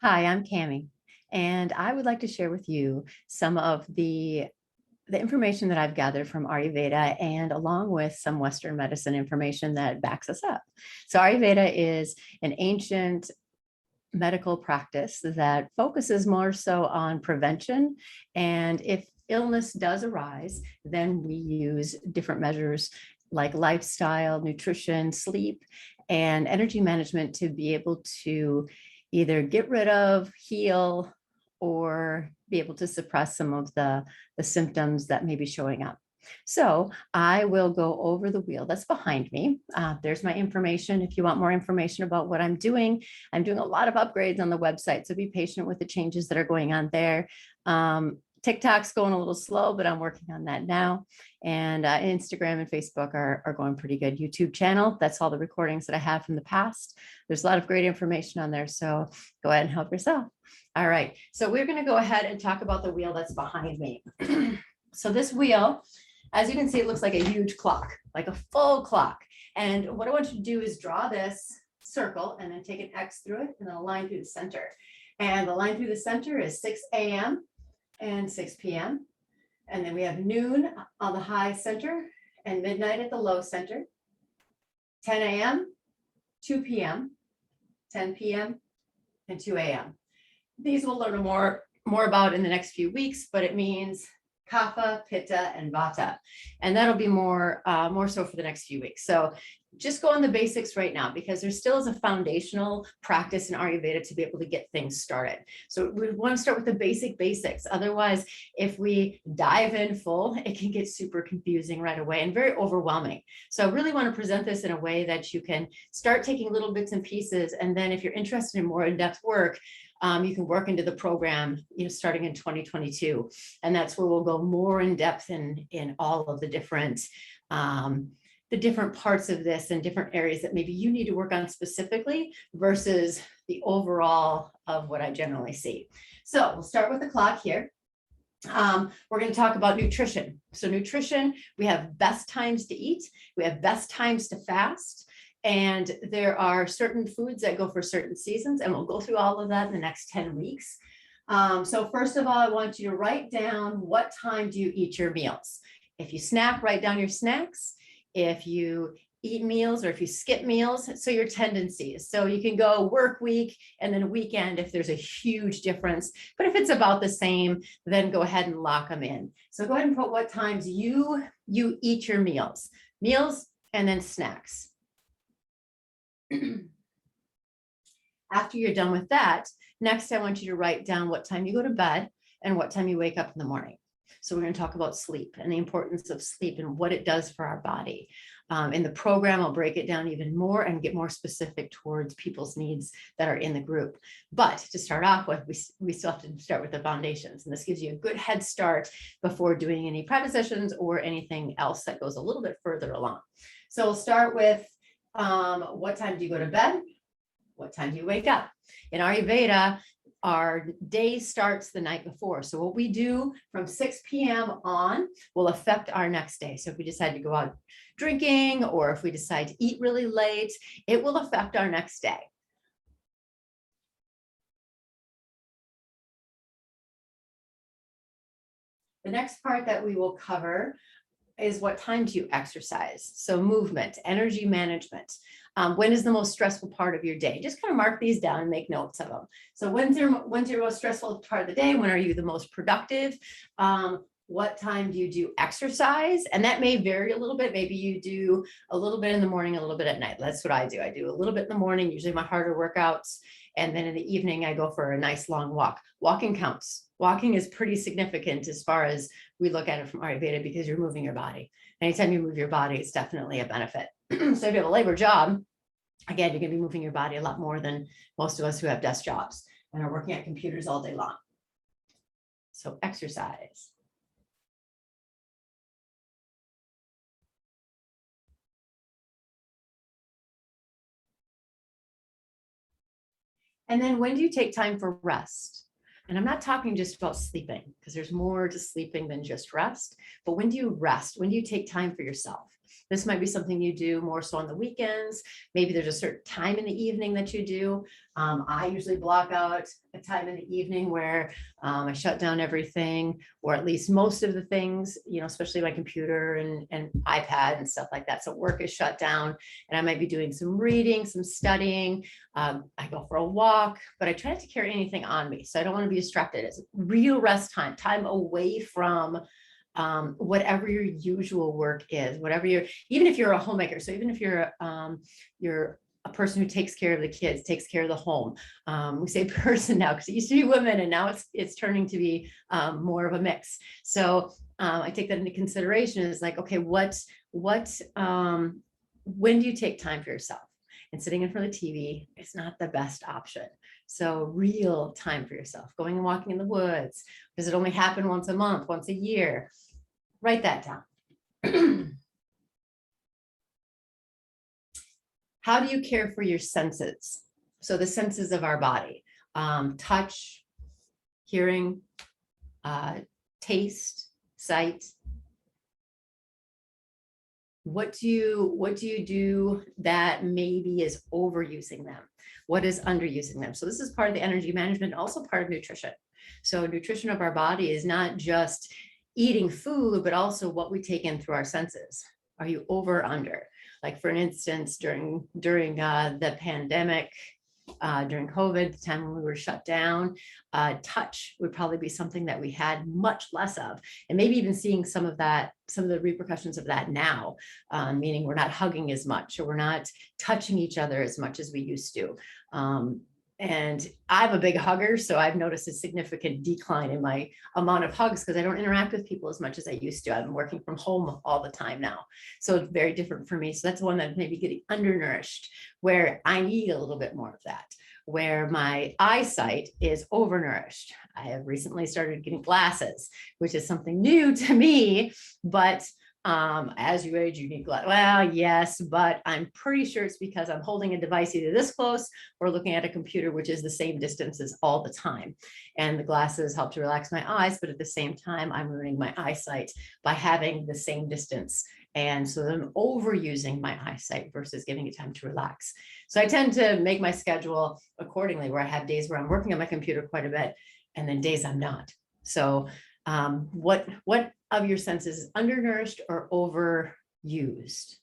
Hi, I'm Cami, and I would like to share with you some of the information that I've gathered from Ayurveda and along with some Western medicine information that backs us up. So Ayurveda is an ancient medical practice that focuses more so on prevention. And if illness does arise, then we use different measures like lifestyle, nutrition, sleep, and energy management to be able to either get rid of, heal, or be able to suppress some of the symptoms that may be showing up. So I will go over the wheel that's behind me. There's my information. If you want more information about what I'm doing a lot of upgrades on the website, so be patient with the changes that are going on there. TikTok's going a little slow, but I'm working on that now. And Instagram and Facebook are going pretty good. YouTube channel, that's all the recordings that I have from the past. There's a lot of great information on there, so go ahead and help yourself. All right, so we're going to go ahead and talk about the wheel that's behind me. So this wheel, as you can see, it looks like a huge clock, like a full clock. And what I want you to do is draw this circle and then take an X through it and then a line through the center. And the line through the center is 6 a.m. and 6 p.m. And then we have noon on the high center and midnight at the low center. 10 a.m., 2 p.m., 10 p.m., and 2 a.m. These we'll learn more about in the next few weeks, but it means Kapha, Pitta, and Vata. And that'll be more so for the next few weeks. So just go on the basics right now, because there still is a foundational practice in Ayurveda to be able to get things started. So we want to start with the basics. Otherwise, if we dive in full, it can get super confusing right away and very overwhelming. So I really want to present this in a way that you can start taking little bits and pieces. And then if you're interested in more in-depth work, you can work into the program, starting in 2022. And that's where we'll go more in depth in all of the different parts of this and different areas that maybe you need to work on specifically versus the overall of what I generally see. So we'll start with the clock here. We're going to talk about nutrition. So nutrition, we have best times to eat. We have best times to fast. And there are certain foods that go for certain seasons, and we'll go through all of that in the next 10 weeks. So first of all, I want you to write down what time do you eat your meals. If you snack, write down your snacks. If you eat meals or if you skip meals, so your tendencies. So you can go work week and then weekend if there's a huge difference. But if it's about the same, then go ahead and lock them in. So go ahead and put what times you eat your meals and then snacks. After you're done with that, next I want you to write down what time you go to bed and what time you wake up in the morning. So we're going to talk about sleep and the importance of sleep and what it does for our body. In the program, I'll break it down even more and get more specific towards people's needs that are in the group. But to start off with, we still have to start with the foundations. And this gives you a good head start before doing any private sessions or anything else that goes a little bit further along. So we'll start with what time do you go to bed? What time do you wake up? In Ayurveda, our day starts the night before. So what we do from 6 p.m. on will affect our next day. So if we decide to go out drinking, or if we decide to eat really late, it will affect our next day. The next part that we will cover is what time do you exercise? So movement, energy management. When is the most stressful part of your day? Just kind of mark these down and make notes of them. So when's your most stressful part of the day? When are you the most productive? What time do you do exercise? And that may vary a little bit. Maybe you do a little bit in the morning, a little bit at night. That's what I do. I do a little bit in the morning, usually my harder workouts. And then in the evening, I go for a nice long walk. Walking counts. Walking is pretty significant as far as we look at it from Ayurveda, because you're moving your body. Anytime you move your body, it's definitely a benefit. So if you have a labor job, again, you're going to be moving your body a lot more than most of us who have desk jobs and are working at computers all day long. So exercise. And then when do you take time for rest? And I'm not talking just about sleeping, because there's more to sleeping than just rest. But when do you rest? When do you take time for yourself? This might be something you do more so on the weekends. Maybe there's a certain time in the evening that you do. I usually block out a time in the evening where I shut down everything, or at least most of the things, especially my computer and iPad and stuff like that. So work is shut down, and I might be doing some reading, some studying. I go for a walk, but I try not to carry anything on me. So I don't want to be distracted. It's real rest time, time away from whatever your usual work is, even if you're a homemaker. So even if you're a person who takes care of the kids, takes care of the home. We say person now because it used to be women, and now it's turning to be more of a mix. So I take that into consideration. Is like, okay, when do you take time for yourself? And sitting in front of the TV is not the best option. So real time for yourself, going and walking in the woods. Does it only happen once a month, once a year? Write that down. How do you care for your senses? So the senses of our body, touch, hearing, taste, sight. What do you do that maybe is overusing them? What is underusing them? So this is part of the energy management, also part of nutrition. So nutrition of our body is not just eating food, but also what we take in through our senses. Are you over or under? Like for instance, during the pandemic, during COVID, the time when we were shut down, touch would probably be something that we had much less of, and maybe even seeing some of the repercussions of that now, meaning we're not hugging as much, or we're not touching each other as much as we used to. And I'm a big hugger, so I've noticed a significant decline in my amount of hugs because I don't interact with people as much as I used to. I'm working from home all the time now, so it's very different for me. So that's one that may be getting undernourished, where I need a little bit more of that, where my eyesight is overnourished. I have recently started getting glasses, which is something new to me, but as you age, you need glasses. Well, yes, but I'm pretty sure it's because I'm holding a device either this close or looking at a computer, which is the same distances all the time. And the glasses help to relax my eyes, but at the same time, I'm ruining my eyesight by having the same distance. And so I'm overusing my eyesight versus giving it time to relax. So I tend to make my schedule accordingly, where I have days where I'm working on my computer quite a bit, and then days I'm not. So what of your senses is undernourished or overused?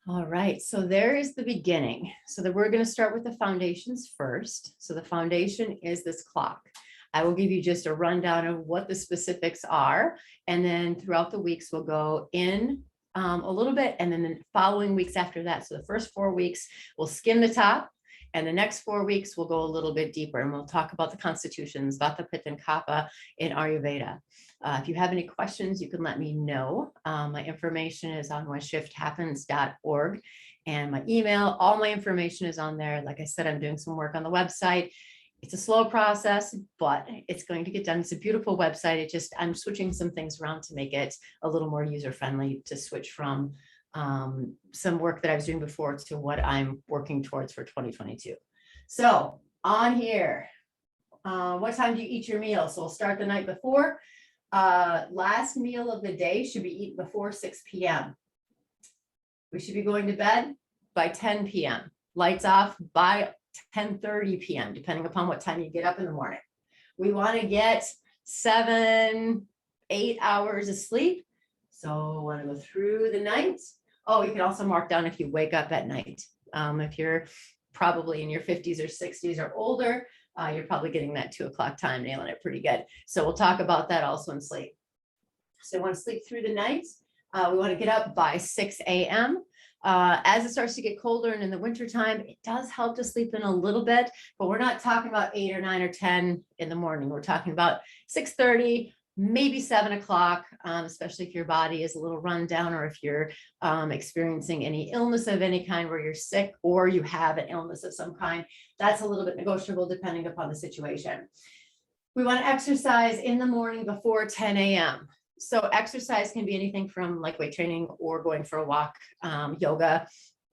All right, so there is the beginning. So that we're going to start with the foundations first. So the foundation is this clock. I will give you just a rundown of what the specifics are, and then throughout the weeks we'll go in a little bit, and then the following weeks after that. So the first 4 weeks we'll skim the top, and the next 4 weeks we'll go a little bit deeper, and we'll talk about the constitutions, Vata, Pitta, and Kapha in Ayurveda. If you have any questions, you can let me know. My information is on whenshifthappens.org, and my email, all my information is on there. Like I said, I'm doing some work on the website. It's a slow process, but it's going to get done. It's a beautiful website. I'm switching some things around to make it a little more user-friendly, to switch from some work that I was doing before to what I'm working towards for 2022. So on here, what time do you eat your meal? So we'll start the night before. Last meal of the day should be eaten before 6 p.m. We should be going to bed by 10 p.m. Lights off by 10:30 p.m. depending upon what time you get up in the morning. We want to get 7-8 hours of sleep. So I want to go through the night. Oh, you can also mark down if you wake up at night. If you're probably in your 50s or 60s or older, you're probably getting that 2 o'clock time, nailing it pretty good. So we'll talk about that also in sleep. So we want to sleep through the night. We want to get up by 6 a.m. As it starts to get colder and in the wintertime, it does help to sleep in a little bit, but we're not talking about 8 or 9 or 10 in the morning. We're talking about 6:30, maybe 7 o'clock, especially if your body is a little run down, or if you're experiencing any illness of any kind where you're sick, or you have an illness of some kind. That's a little bit negotiable depending upon the situation. We want to exercise in the morning before 10 a.m. So exercise can be anything from like weight training or going for a walk, yoga,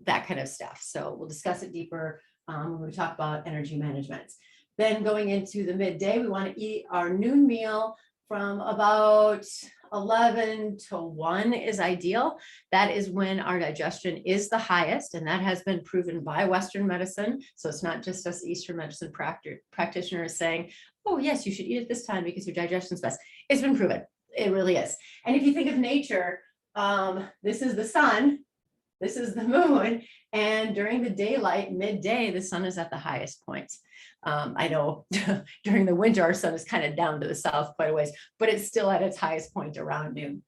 that kind of stuff. So we'll discuss it deeper when we talk about energy management. Then going into the midday, we want to eat our noon meal from about 11 to 1 is ideal. That is when our digestion is the highest, and that has been proven by Western medicine. So it's not just us Eastern medicine practitioners saying, oh yes, you should eat at this time because your digestion's best. It's been proven. It really is. And if you think of nature, this is the sun, this is the moon, and during the daylight, midday, the sun is at the highest point. I know during the winter, our sun is kind of down to the south quite a ways, but it's still at its highest point around noon.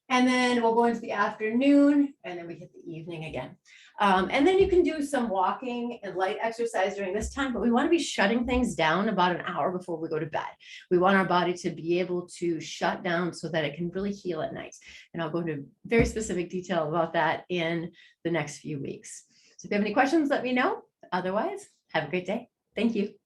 And then we'll go into the afternoon, and then we hit the evening again. And then you can do some walking and light exercise during this time, but we want to be shutting things down about an hour before we go to bed. We want our body to be able to shut down so that it can really heal at night. And I'll go into very specific detail about that in the next few weeks. So if you have any questions, let me know. Otherwise, have a great day. Thank you.